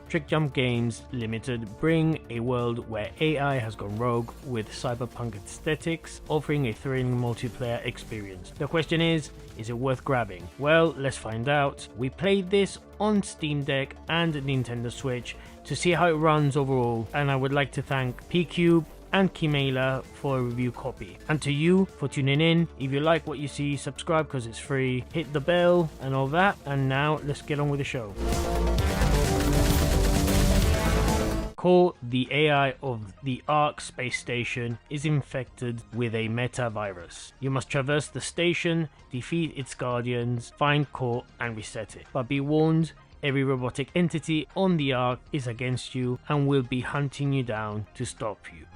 Trick Jump Games Limited bring a world where AI has gone rogue with cyberpunk aesthetics, offering a thrilling multiplayer experience. The question is it worth grabbing? Well, let's find out. We played this on Steam Deck and Nintendo Switch to see how it runs overall, and I would like to thank P-Cube and Kimela for a review copy. And to you for tuning in. If you like what you see, subscribe because it's free, hit the bell and all that. And now let's get on with the show. Core, the AI of the Ark space station, is infected with a metavirus. You must traverse the station, defeat its guardians, find Core and reset it. But be warned, every robotic entity on the Ark is against you and will be hunting you down to stop you.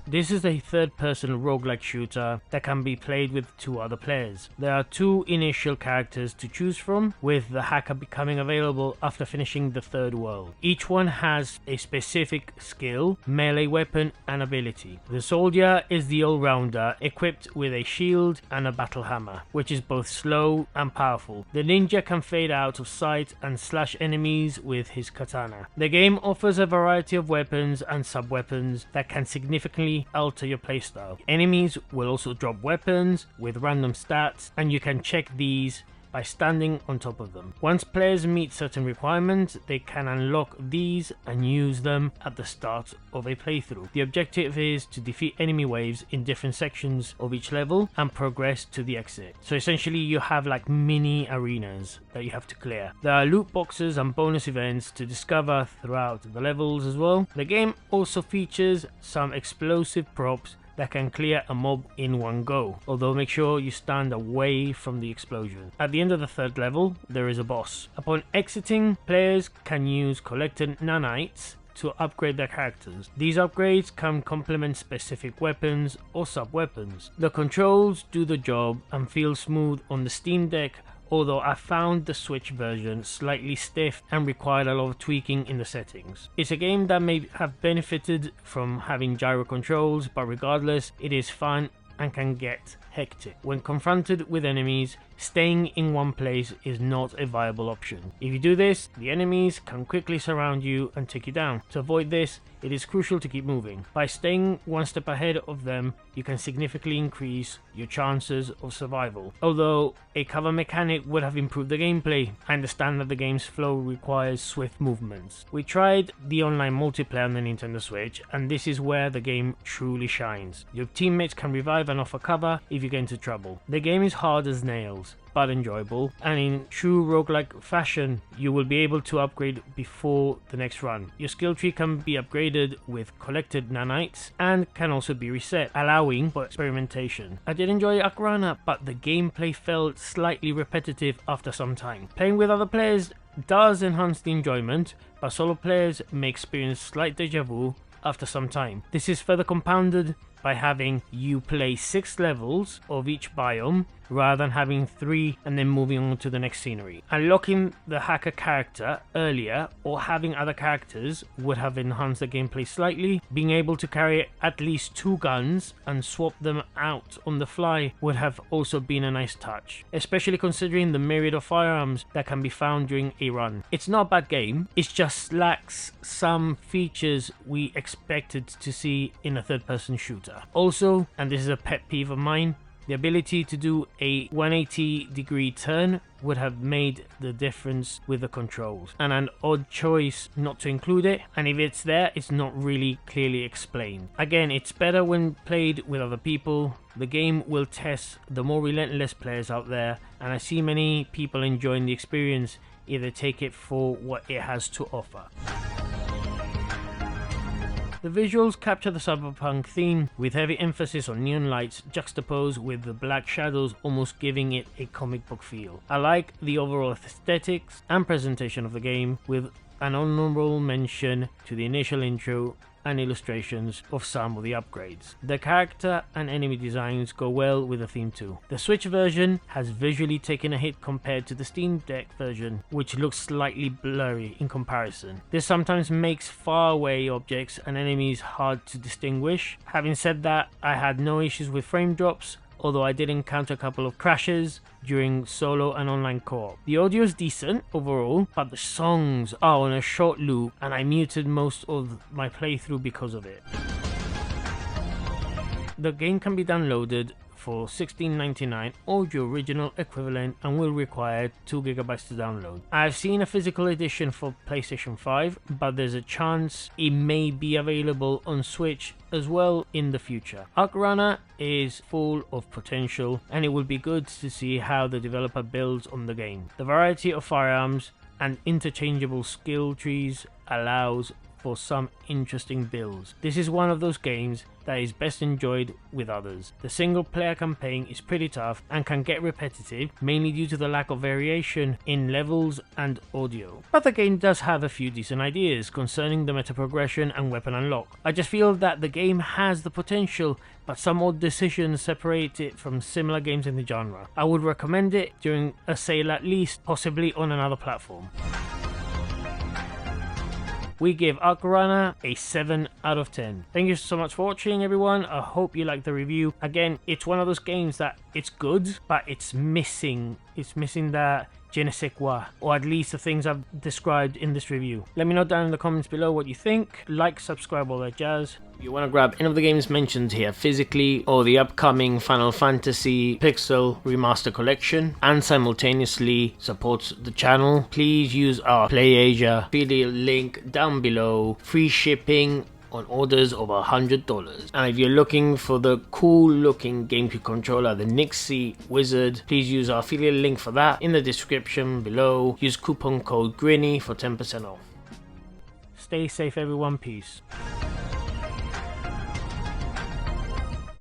This is a third-person roguelike shooter that can be played with 2 other players. There are 2 initial characters to choose from, with the hacker becoming available after finishing the 3rd world. Each one has a specific skill, melee weapon and ability. The soldier is the all-rounder, equipped with a shield and a battle hammer, which is both slow and powerful. The ninja can fade out of sight and slash enemies with his katana. The game offers a variety of weapons and sub-weapons that can significantly alter your playstyle. Enemies will also drop weapons with random stats, and you can check these by standing on top of them. Once players meet certain requirements, they can unlock these and use them at the start of a playthrough. The objective is to defeat enemy waves in different sections of each level and progress to the exit. So essentially you have like mini arenas that you have to clear. There are loot boxes and bonus events to discover throughout the levels as well. The game also features some explosive props that can clear a mob in one go, although make sure you stand away from the explosion. At the end of the 3rd level, there is a boss. Upon exiting, players can use collected nanites to upgrade their characters. These upgrades can complement specific weapons or sub-weapons. The controls do the job and feel smooth on the Steam Deck, although I found the Switch version slightly stiff and required a lot of tweaking in the settings. It's a game that may have benefited from having gyro controls, but regardless, it is fun and can get hectic. When confronted with enemies, staying in one place is not a viable option. If you do this, the enemies can quickly surround you and take you down. To avoid this, it is crucial to keep moving. By staying one step ahead of them, you can significantly increase your chances of survival. Although a cover mechanic would have improved the gameplay, I understand that the game's flow requires swift movements. We tried the online multiplayer on the Nintendo Switch, and this is where the game truly shines. Your teammates can revive and offer cover if you get into trouble. The game is hard as nails, but enjoyable, and in true roguelike fashion, you will be able to upgrade before the next run. Your skill tree can be upgraded with collected nanites and can also be reset, allowing for experimentation. I did enjoy Arcrunner, but the gameplay felt slightly repetitive after some time. Playing with other players does enhance the enjoyment, but solo players may experience slight deja vu after some time. This is further compounded by having you play 6 levels of each biome rather than having 3 and then moving on to the next scenery. Unlocking the hacker character earlier or having other characters would have enhanced the gameplay slightly. Being able to carry at least 2 guns and swap them out on the fly would have also been a nice touch, especially considering the myriad of firearms that can be found during a run. It's not a bad game, it just lacks some features we expected to see in a third-person shooter. Also, and this is a pet peeve of mine, the ability to do a 180-degree turn would have made the difference with the controls, and an odd choice not to include it, and if it's there, it's not really clearly explained. Again, it's better when played with other people. The game will test the more relentless players out there, and I see many people enjoying the experience if they take it for what it has to offer. The visuals capture the cyberpunk theme with heavy emphasis on neon lights juxtaposed with the black shadows, almost giving it a comic book feel. I like the overall aesthetics and presentation of the game, with an honorable mention to the initial intro and illustrations of some of the upgrades. The character and enemy designs go well with the theme too. The Switch version has visually taken a hit compared to the Steam Deck version, which looks slightly blurry in comparison. This sometimes makes far away objects and enemies hard to distinguish. Having said that, I had no issues with frame drops, although I did encounter a couple of crashes during solo and online co-op. The audio is decent overall, but the songs are on a short loop and I muted most of my playthrough because of it. The game can be downloaded for $16.99 or your original equivalent and will require 2 GB to download. I've seen a physical edition for PlayStation 5, but there's a chance it may be available on Switch as well in the future. Arcrunner is full of potential and it will be good to see how the developer builds on the game. The variety of firearms and interchangeable skill trees allows for some interesting builds. This is one of those games that is best enjoyed with others. The single player campaign is pretty tough and can get repetitive, mainly due to the lack of variation in levels and audio. But the game does have a few decent ideas concerning the meta progression and weapon unlock. I just feel that the game has the potential, but some odd decisions separate it from similar games in the genre. I would recommend it during a sale at least, possibly on another platform. We give Arcrunner a 7 out of 10. Thank you so much for watching, everyone. I hope you liked the review. Again, it's one of those games that it's good, but it's missing that je ne sais quoi, or at least the things I've described in this review. Let me know down in the comments below what you think. Like, subscribe, all that jazz. If you want to grab any of the games mentioned here physically, or the upcoming Final Fantasy Pixel Remaster Collection, and simultaneously support the channel, please use our PlayAsia affiliate link down below. Free shipping on orders over $100. And if you're looking for the cool looking GameCube controller, the Nixie Wizard, please use our affiliate link for that in the description below. Use coupon code GRINNY for 10% off. Stay safe, everyone. Peace.